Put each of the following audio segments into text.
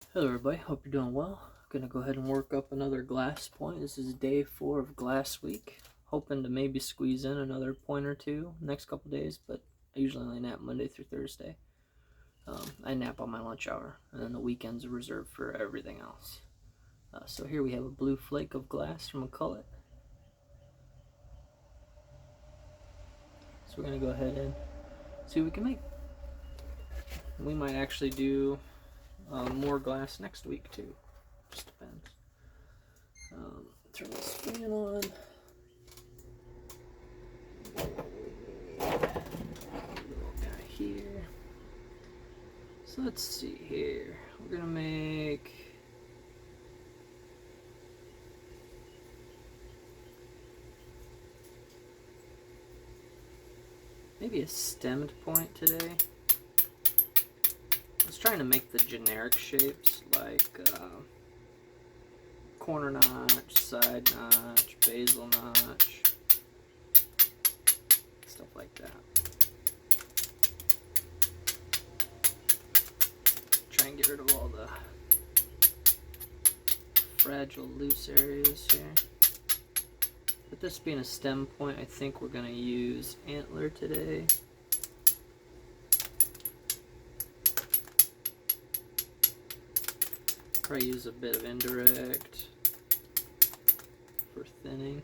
Hello everybody, hope you're doing well. Gonna go ahead and work up another glass point. This is day 4 of glass week. Hoping to maybe squeeze in another point or two next couple days, but I usually only nap Monday through Thursday. I nap on my lunch hour, and then the weekends are reserved for everything else. So here we have a blue flake of glass from a cullet. So we're gonna go ahead and see what we can make. We might actually do more glass next week too. Just depends. Turn this fan on. Little guy here. So let's see here. We're gonna make maybe a stemmed point today. I was trying to make the generic shapes like corner notch, side notch, basil notch, stuff like that. Try and get rid of all the fragile loose areas here. With this being a stem point, I think we're going to use antler today. Probably use a bit of indirect for thinning.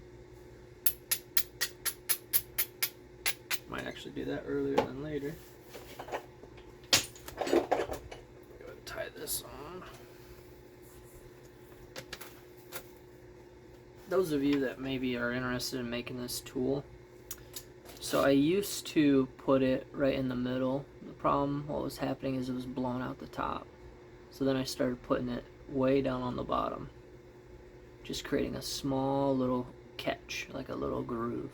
Might actually do that earlier than later. Go ahead and tie this on. Those of you that maybe are interested in making this tool, so I used to put it right in the middle. The problem, what was happening is it was blowing out the top. So then I started putting it way down on the bottom, just creating a small little catch, like a little groove.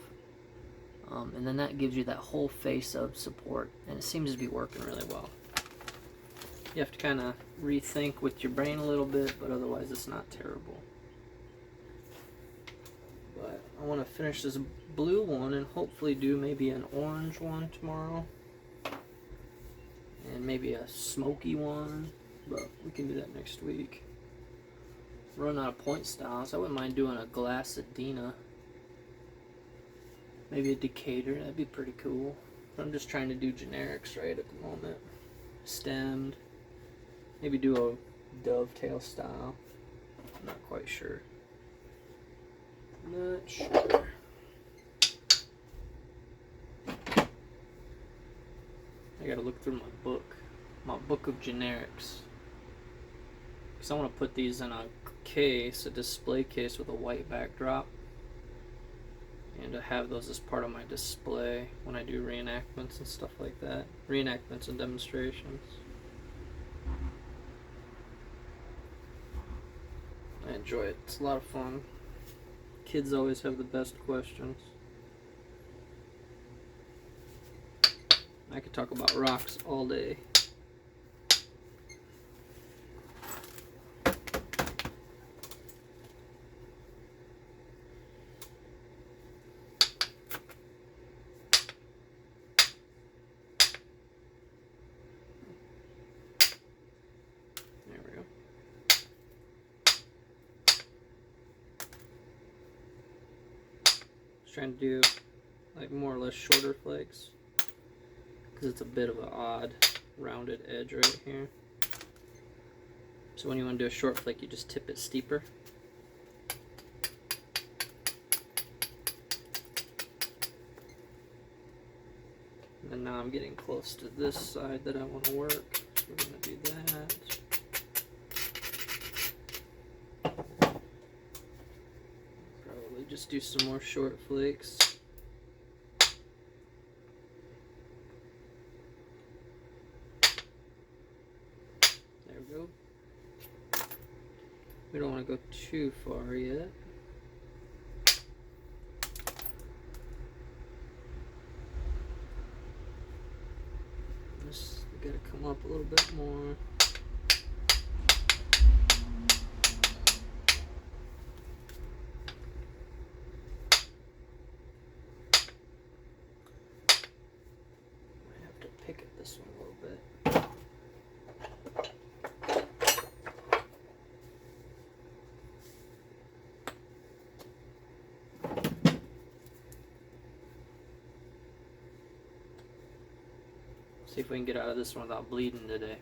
And then that gives you that whole face of support, and it seems to be working really well. You have to kind of rethink with your brain a little bit, but otherwise it's not terrible. But I want to finish this blue one and hopefully do maybe an orange one tomorrow. And maybe a smoky one, but we can do that next week. Run out of point styles. I wouldn't mind doing a glass Adena. Maybe a Decatur, that'd be pretty cool. But I'm just trying to do generics right at the moment. Stemmed. Maybe do a dovetail style. I'm not quite sure. Not sure. I gotta look through my book of generics. Because I want to put these in a case, a display case with a white backdrop. And to have those as part of my display when I do reenactments and stuff like that. Reenactments and demonstrations. I enjoy it. It's a lot of fun. Kids always have the best questions. I could talk about rocks all day. Trying to do like more or less shorter flakes because it's a bit of an odd rounded edge right here. So when you want to do a short flake, you just tip it steeper. And now I'm getting close to this side that I want to work. So we're going to do that. Just do some more short flakes. There we go. We don't want to go too far yet. Just gotta come up a little bit more. Pick at this one a little bit. See if we can get out of this one without bleeding today.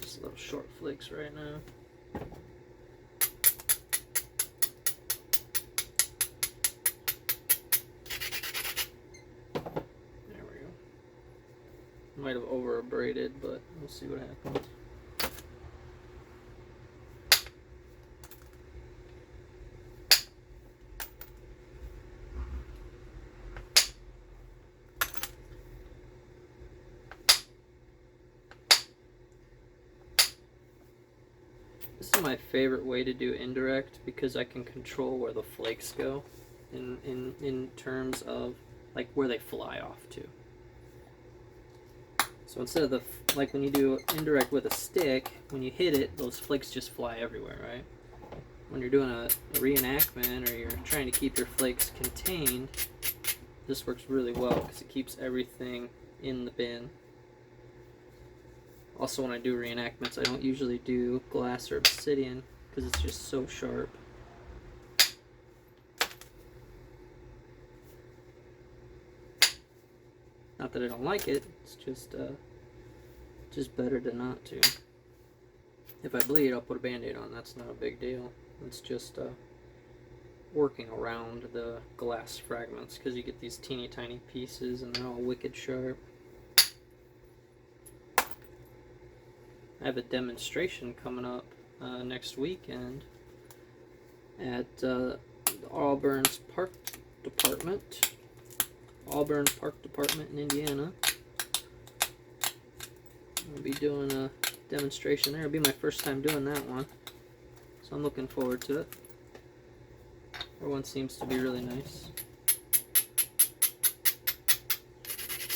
Just little short flakes right now. There we go. Might have over abraded, but we'll see what happens. This is my favorite way to do indirect because I can control where the flakes go in terms of like where they fly off to. So instead of like when you do indirect with a stick, when you hit it, those flakes just fly everywhere, right? When you're doing a reenactment or you're trying to keep your flakes contained, this works really well because it keeps everything in the bin. Also, when I do reenactments, I don't usually do glass or obsidian because it's just so sharp. Not that I don't like it, it's just better to not to. If I bleed, I'll put a band-aid on. That's not a big deal. It's just working around the glass fragments because you get these teeny tiny pieces and they're all wicked sharp. I have a demonstration coming up next weekend at Auburn's Park Department. Auburn Park Department in Indiana. I'll be doing a demonstration there. It'll be my first time doing that one. So I'm looking forward to it. Everyone seems to be really nice.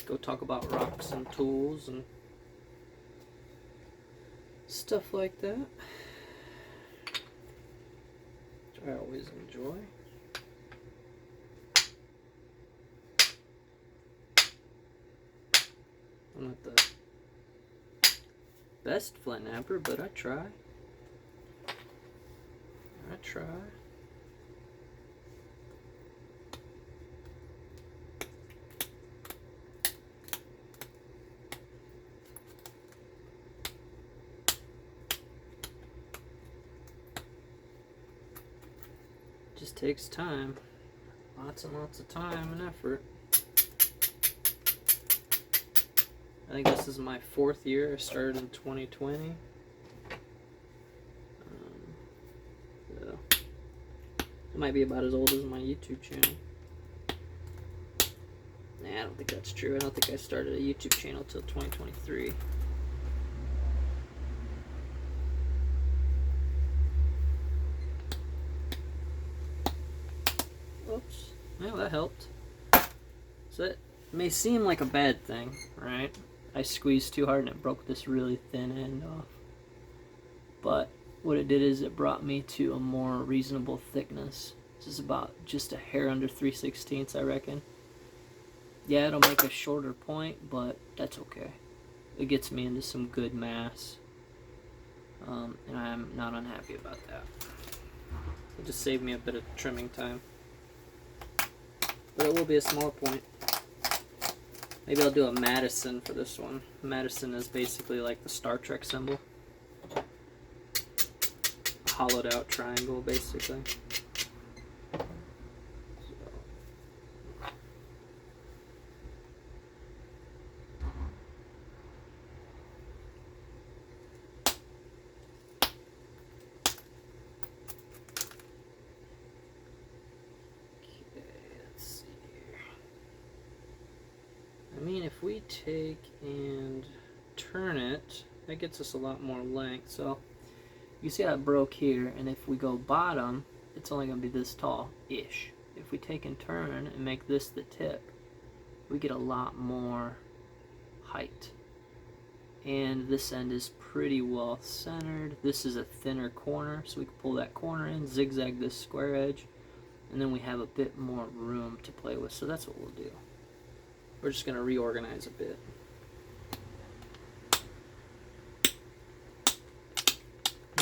Go talk about rocks and tools and stuff like that, which I always enjoy. I'm not the best flint knapper, but I try. I try. Just takes time, lots and lots of time and effort. I think this is my 4th year. I started in 2020. So it might be about as old as my YouTube channel. Nah, I don't think that's true. I don't think I started a YouTube channel till 2023. Oops. Well, that helped. So it may seem like a bad thing, right? I squeezed too hard and it broke this really thin end off. But what it did is it brought me to a more reasonable thickness. This is about just a hair under 3/16, I reckon. Yeah, it'll make a shorter point, but that's okay. It gets me into some good mass. And I'm not unhappy about that. It just saved me a bit of trimming time. But it will be a smaller point. Maybe I'll do a Madison for this one. Madison is basically like the Star Trek symbol. A hollowed out triangle, basically. I mean, if we take and turn it, that gets us a lot more length. So you see how it broke here, and if we go bottom, it's only going to be this tall-ish. If we take and turn and make this the tip, we get a lot more height. And this end is pretty well centered. This is a thinner corner, so we can pull that corner in, zigzag this square edge, and then we have a bit more room to play with. So that's what we'll do. We're just going to reorganize a bit.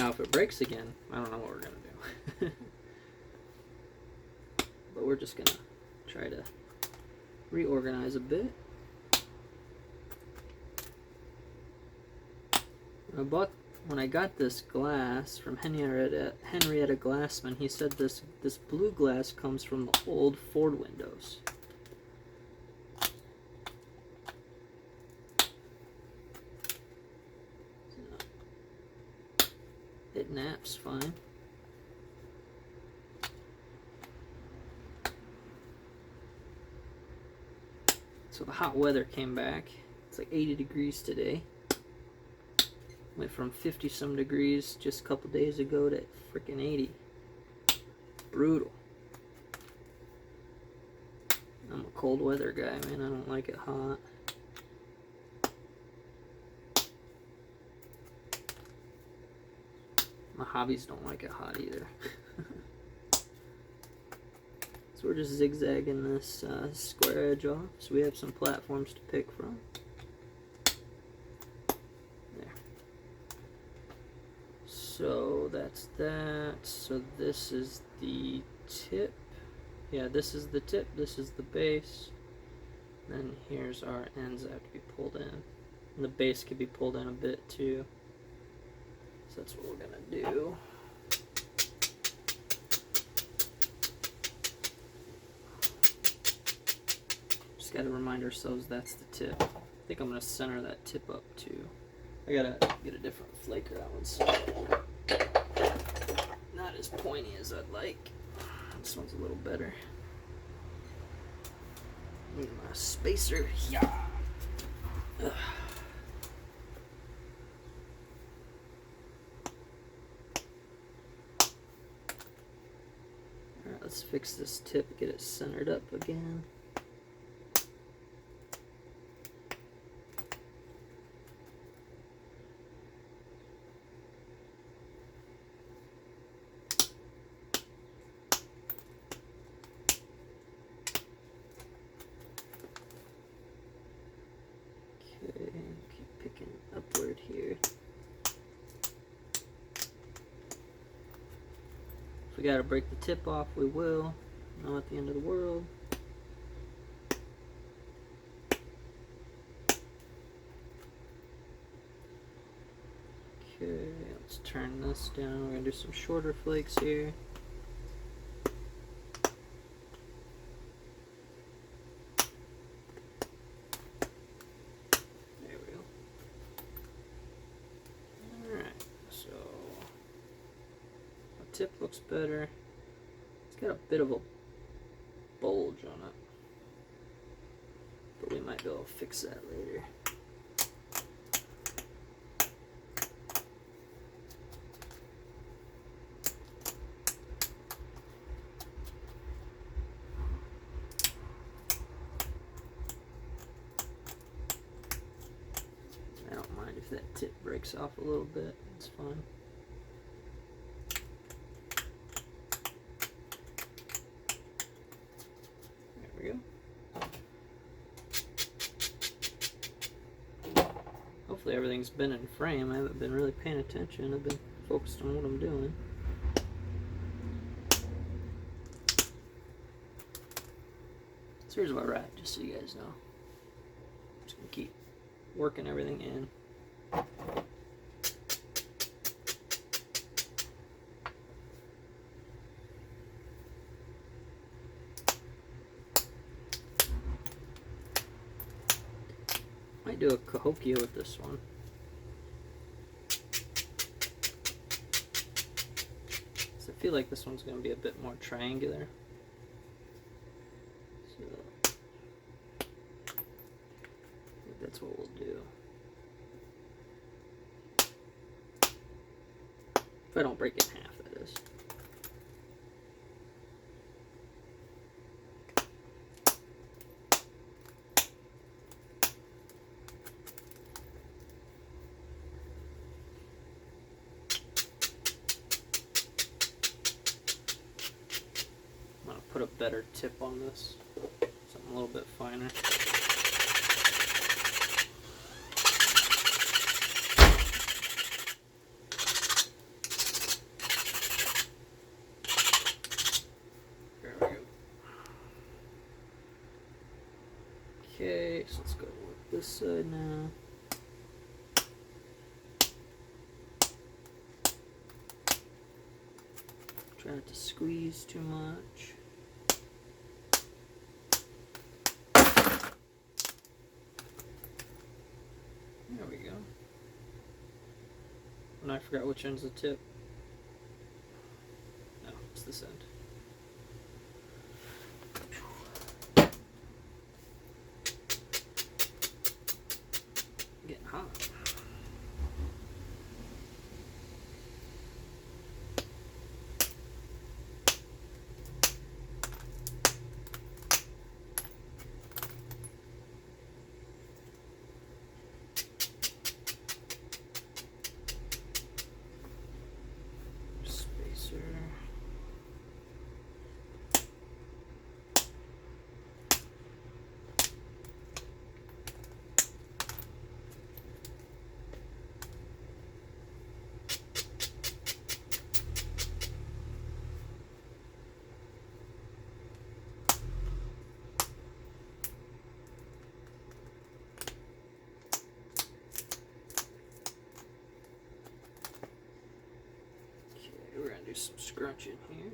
Now if it breaks again, I don't know what we're going to do. But we're just going to try to reorganize a bit. When I got this glass from Henrietta Glassman, he said this blue glass comes from the old Ford windows. It naps fine. So the hot weather came back. It's like 80 degrees today. Went from 50 some degrees just a couple days ago to freaking 80. Brutal. I'm a cold weather guy, man. I don't like it hot. My hobbies don't like it hot either. So we're just zigzagging this square edge off, so we have some platforms to pick from. There. So that's that. So this is the tip. Yeah, this is the tip. This is the base. Then here's our ends that have to be pulled in. And the base could be pulled in a bit too. So that's what we're gonna do. Just gotta remind ourselves that's the tip. I think I'm gonna center that tip up too. I gotta get a different flaker. That one's not as pointy as I'd like. This one's a little better. Need my spacer. Yeah. Ugh. Let's fix this tip, get it centered up again. Okay, keep picking upward here. If we gotta break the tip off, we will. Not at the end of the world. Okay, let's turn this down. We're gonna do some shorter flakes here. There we go. Alright, so the tip looks better. It's got a bit of a bulge on it, but we might be able to fix that later. I don't mind if that tip breaks off a little bit, it's fine. Hopefully everything's been in frame. I haven't been really paying attention. I've been focused on what I'm doing. So here's where we're at, just so you guys know. I'm just going to keep working everything in. Might do a Cahokia with this one. So I feel like this one's going to be a bit more triangular. So I think that's what we'll do. If I don't break it in half, that is. Put a better tip on this, something a little bit finer. Okay, so let's go with this side now. Try not to squeeze too much. There we go. And I forgot which end's the tip. No, it's this end. Getting hot. Spacer. We're going to do some scrunching here.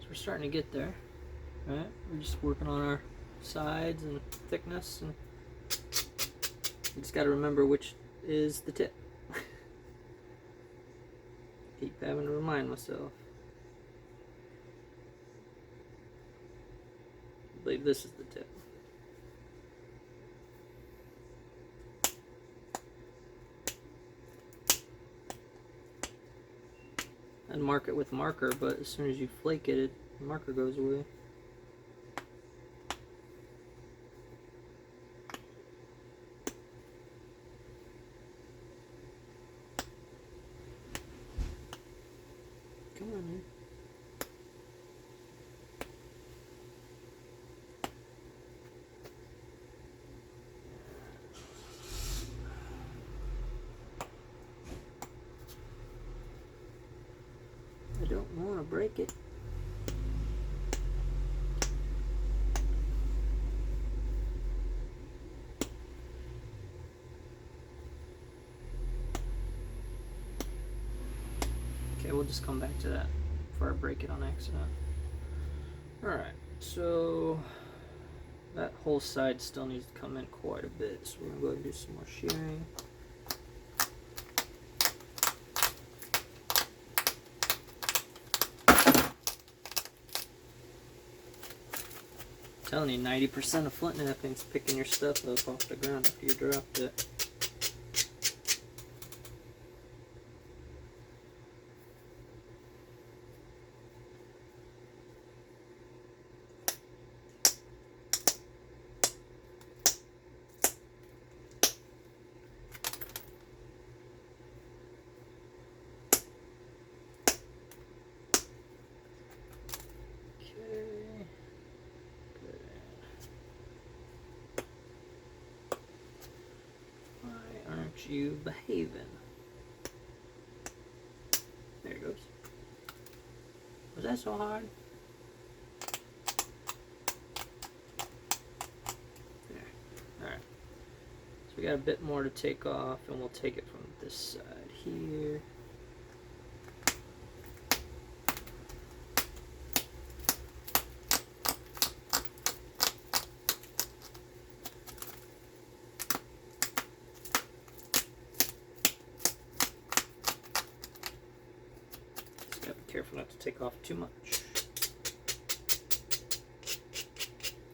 We're starting to get there, right? We're just working on our sides and thickness, and you just got to remember which is the tip. Keep having to remind myself. I believe this is the tip. I'd mark it with marker, but as soon as you flake it, the marker goes away. Come on, man. I don't want to break it. Okay, we'll just come back to that before I break it on accident. Alright, so that whole side still needs to come in quite a bit, so we're going to go ahead and do some more shearing. I'm telling you, 90% of flint knapping's picking your stuff up off the ground after you dropped it. You behaving. There it goes. Was that so hard? There. Alright. So we got a bit more to take off, and we'll take it from this side here. Careful not to take off too much,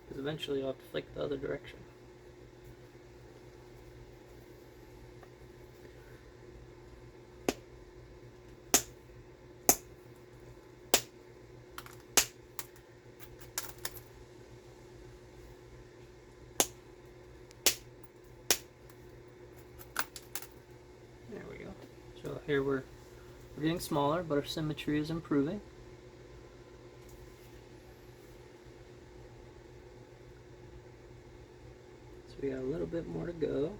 because eventually you'll have to flick the other direction. here we're getting smaller, but our symmetry is improving. So we got a little bit more to go.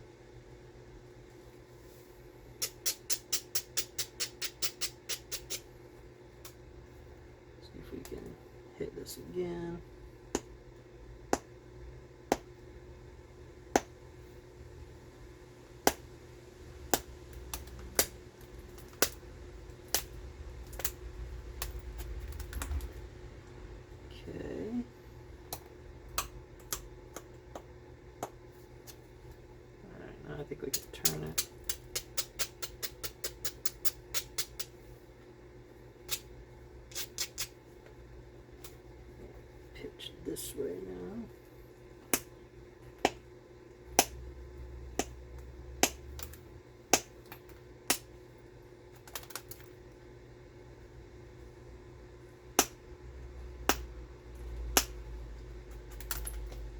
See if we can hit this again. I think we can turn it. Pitch this way now.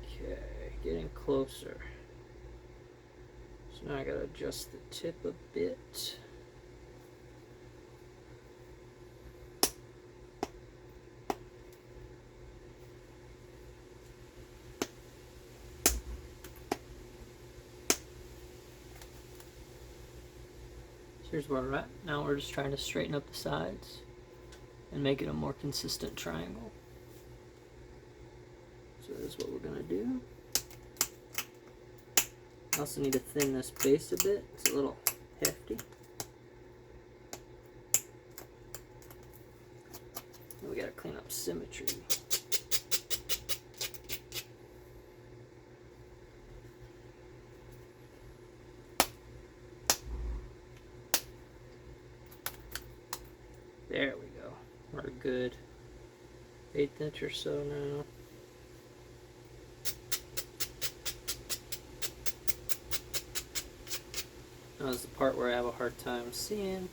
Okay, getting closer. Now I gotta adjust the tip a bit. So here's where we're at. Now we're just trying to straighten up the sides and make it a more consistent triangle. So that's what we're gonna do. I also need to thin this base a bit. It's a little hefty. And we gotta clean up symmetry. There we go. We're good. 1/8 inch or so now. Now is the part where I have a hard time seeing.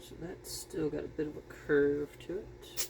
So that's still got a bit of a curve to it.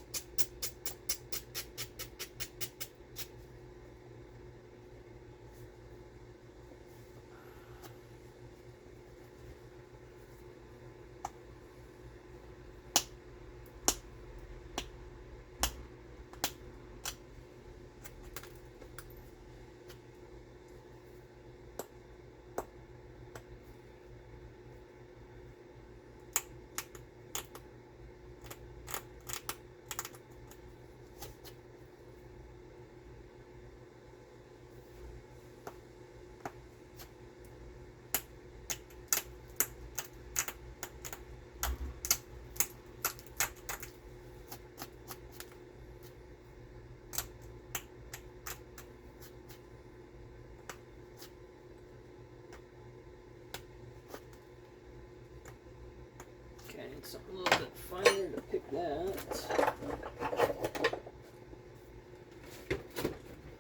Okay, I need something a little bit finer to pick that.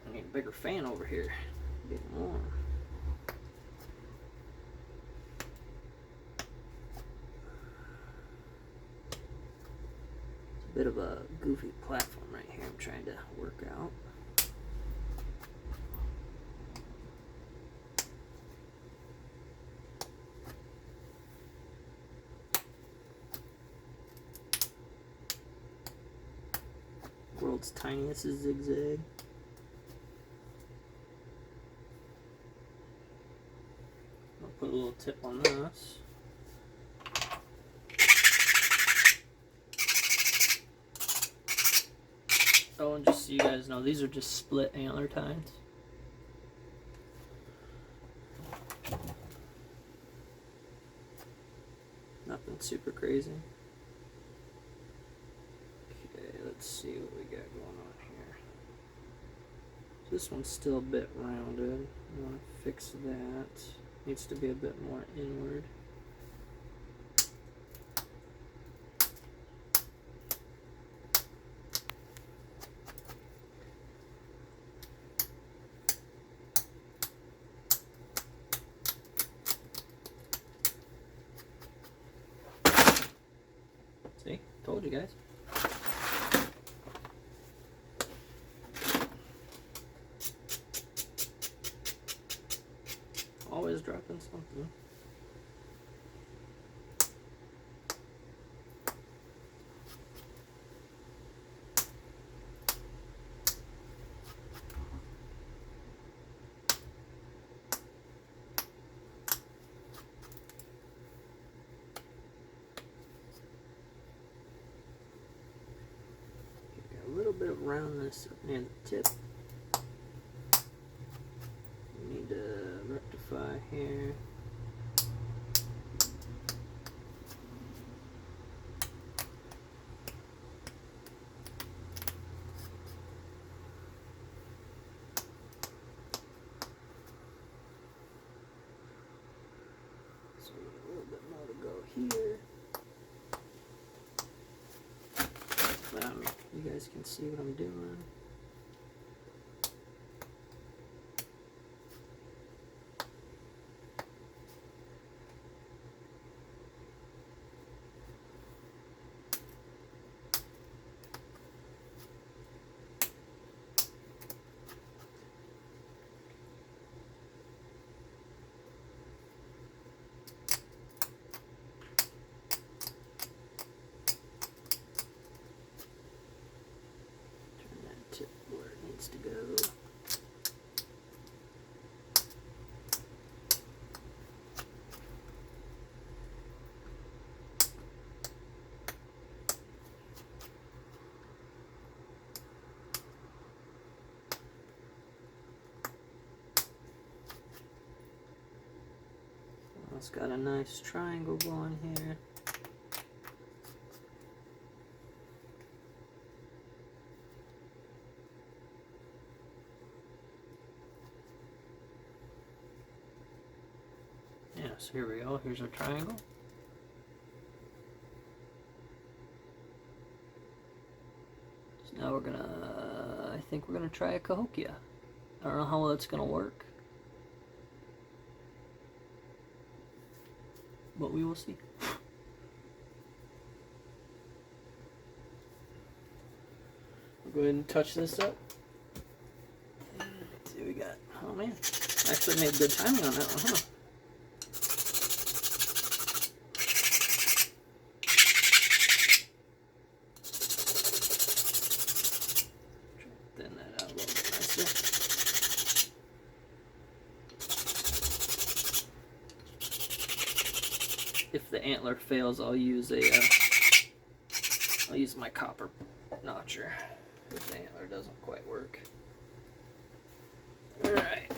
I need a bigger fan over here. A bit more. It's a bit of a goofy platform right here I'm trying to work out. World's tiniest zigzag. I'll put a little tip on this. Oh, and just so you guys know, these are just split antler tines. Nothing super crazy. Okay, let's see what we got going on here. This one's still a bit rounded. I want to fix that. Needs to be a bit more inward. See? Told you guys. Always dropping something. Got a little bit of roundness near the tip. Need to rectify here. So we got a little bit more to go here. But you guys can see what I'm doing. Tip where it needs to go. It's got a nice triangle going here. So here we go, here's our triangle. So now I think we're gonna try a Cahokia. I don't know how well it's gonna work, but we will see. We'll go ahead and touch this up. Let's see what we got. Oh man, actually made good timing on that one, huh? If the antler fails, I'll use my copper notcher if the antler doesn't quite work. All right,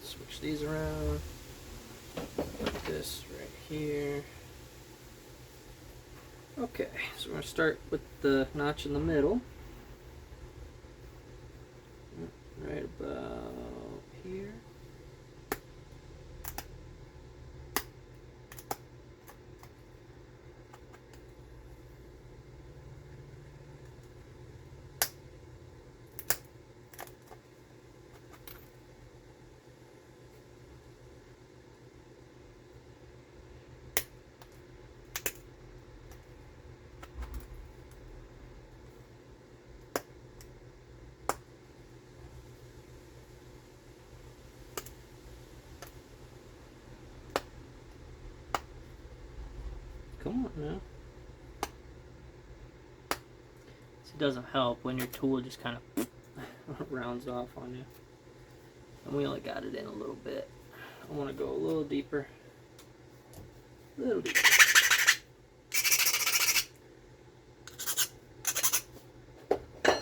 switch these around. Put this right here. Okay, so we're gonna start with the notch in the middle, right about here. Come on now. It doesn't help when your tool just kind of rounds off on you. And we only got it in a little bit. I want to go a little deeper. A little deeper. A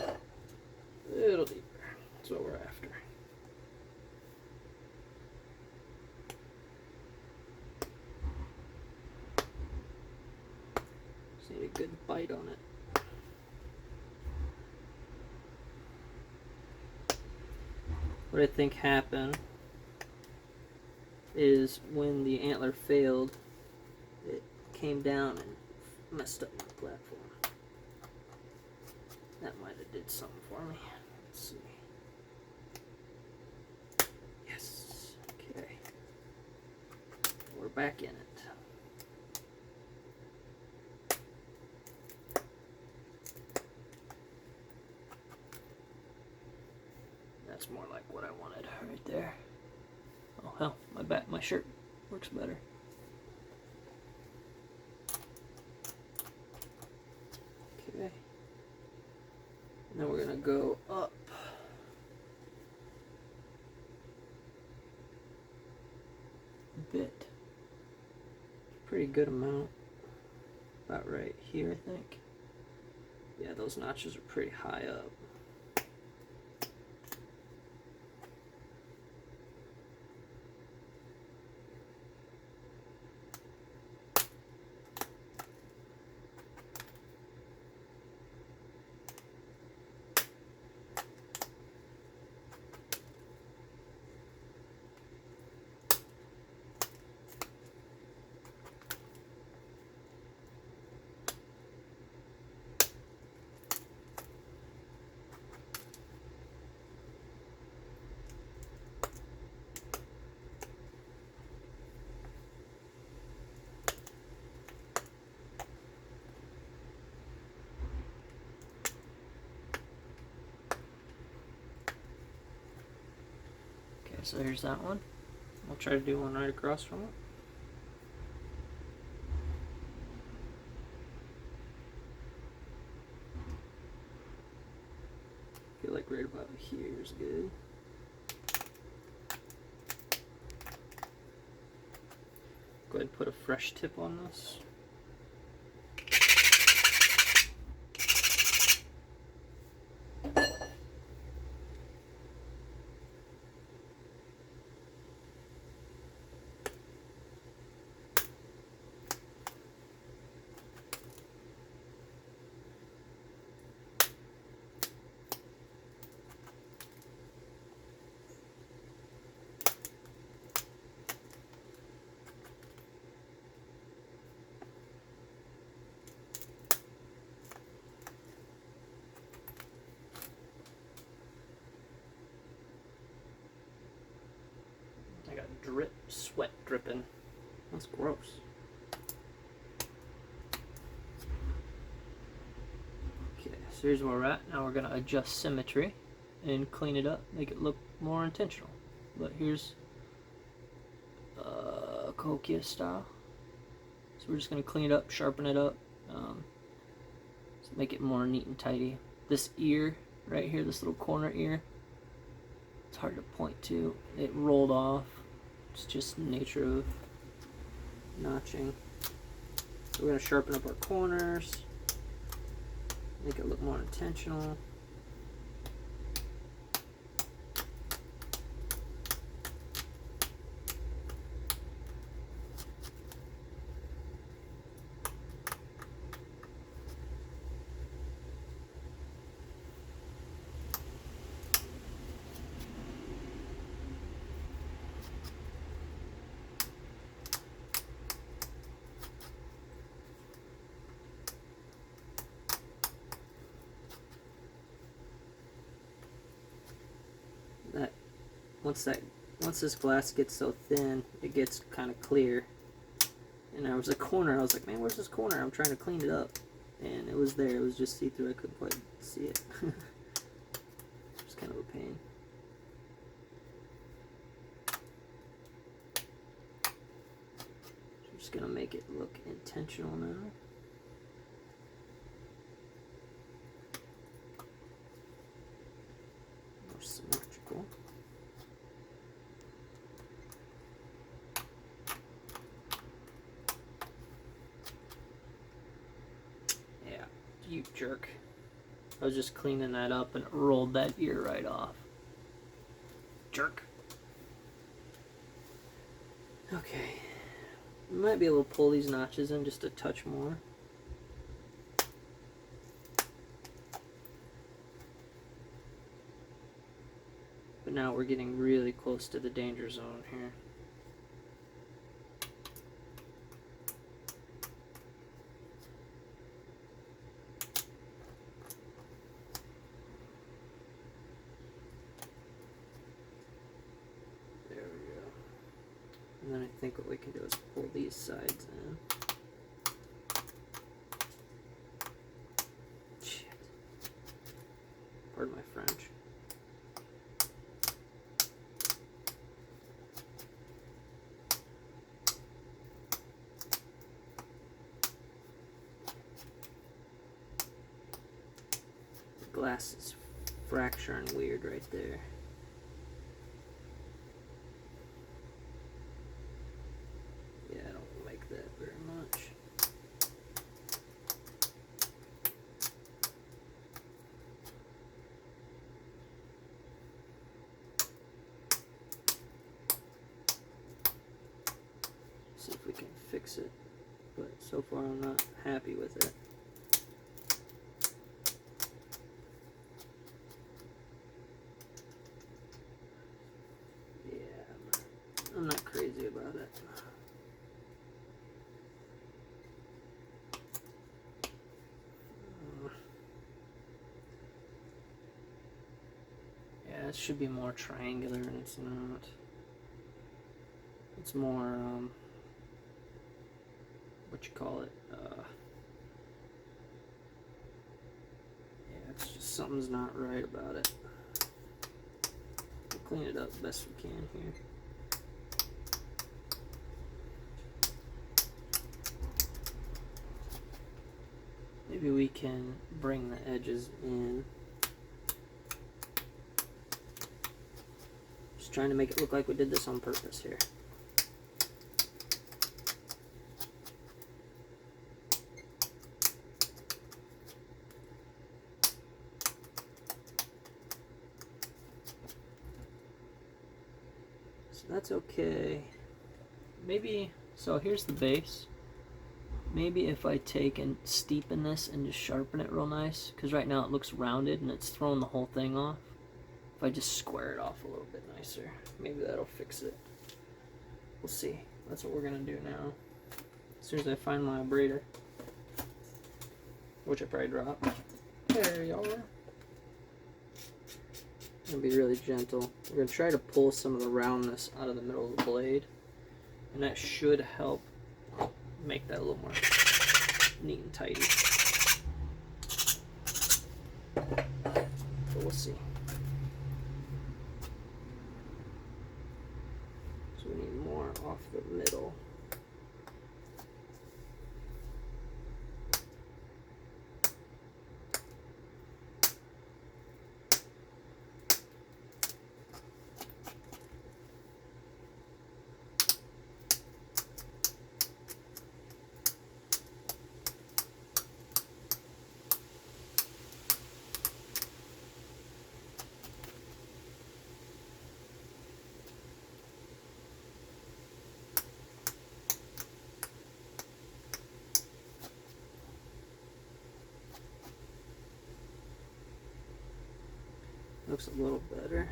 little deeper. That's what we're after. Just need a good bite on it. what I think happened is when the antler failed, it came down and messed up my platform. That might have did something for me. Let's see. Yes. Okay. We're back in it. That's more like what I wanted right there. Oh hell, my shirt works better. Okay. Now we're gonna go up. A bit. Pretty good amount. About right here, I think. Yeah, those notches are pretty high up. So here's that one. I'll try to do one right across from it. I feel like right about here is good. Go ahead and put a fresh tip on this. I got sweat dripping. That's gross. Okay, so here's where we're at. Now we're gonna adjust symmetry and clean it up, make it look more intentional. But here's Cahokia style. So we're just gonna clean it up, sharpen it up, so make it more neat and tidy. This ear right here, this little corner ear, it's hard to point to. It rolled off. It's just the nature of notching. So we're going to sharpen up our corners, make it look more intentional. Once this glass gets so thin, it gets kind of clear. And there was a corner, I was like, man, where's this corner? I'm trying to clean it up. And it was there, it was just see-through, I couldn't quite see it. It's kind of a pain. So I'm just gonna make it look intentional now. More symmetrical. You jerk. I was just cleaning that up and it rolled that ear right off. Jerk. Okay. We might be able to pull these notches in just a touch more. But now we're getting really close to the danger zone here. There we go. And then I think what we can do is pull these sides in. Shit. Pardon my French. Glass is fracturing weird right there. Yeah, I don't like that very much. See if we can fix it, but so far I'm not happy with it. I'm not crazy about it. Yeah, it should be more triangular, and it's not. It's more, what you call it? Yeah, it's just something's not right about it. We'll clean it up best we can here. Maybe we can bring the edges in. Just trying to make it look like we did this on purpose here. So that's okay. Maybe, so here's the base. Maybe if I take and steepen this and just sharpen it real nice, because right now it looks rounded and it's throwing the whole thing off. If I just square it off a little bit nicer, maybe that'll fix it. We'll see. That's what we're gonna do now. As soon as I find my abrader, which I probably dropped. There you are. Gonna be really gentle. We're gonna try to pull some of the roundness out of the middle of the blade, and that should help make that a little more neat and tidy. But we'll see. So we need more off the middle. Looks a little better.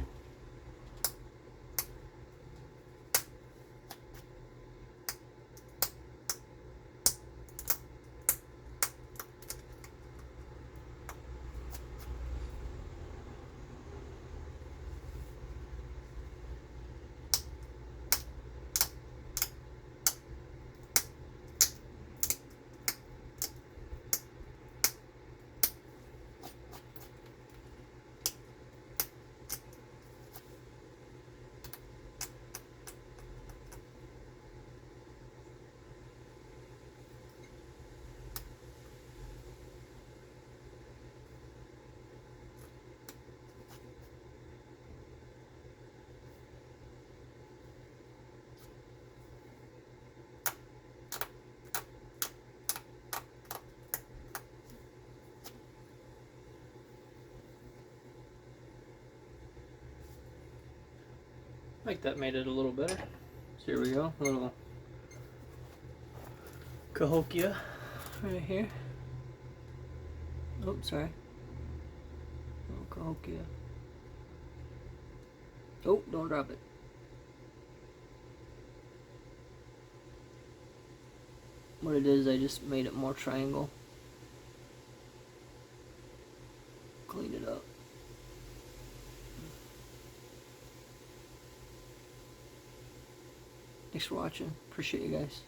I think that made it a little better. So here we go, a little Cahokia right here. Oh, sorry. A little Cahokia. Oh, don't drop it. What it is, I just made it more triangle. Cleaned it up. Thanks for watching. Appreciate you guys.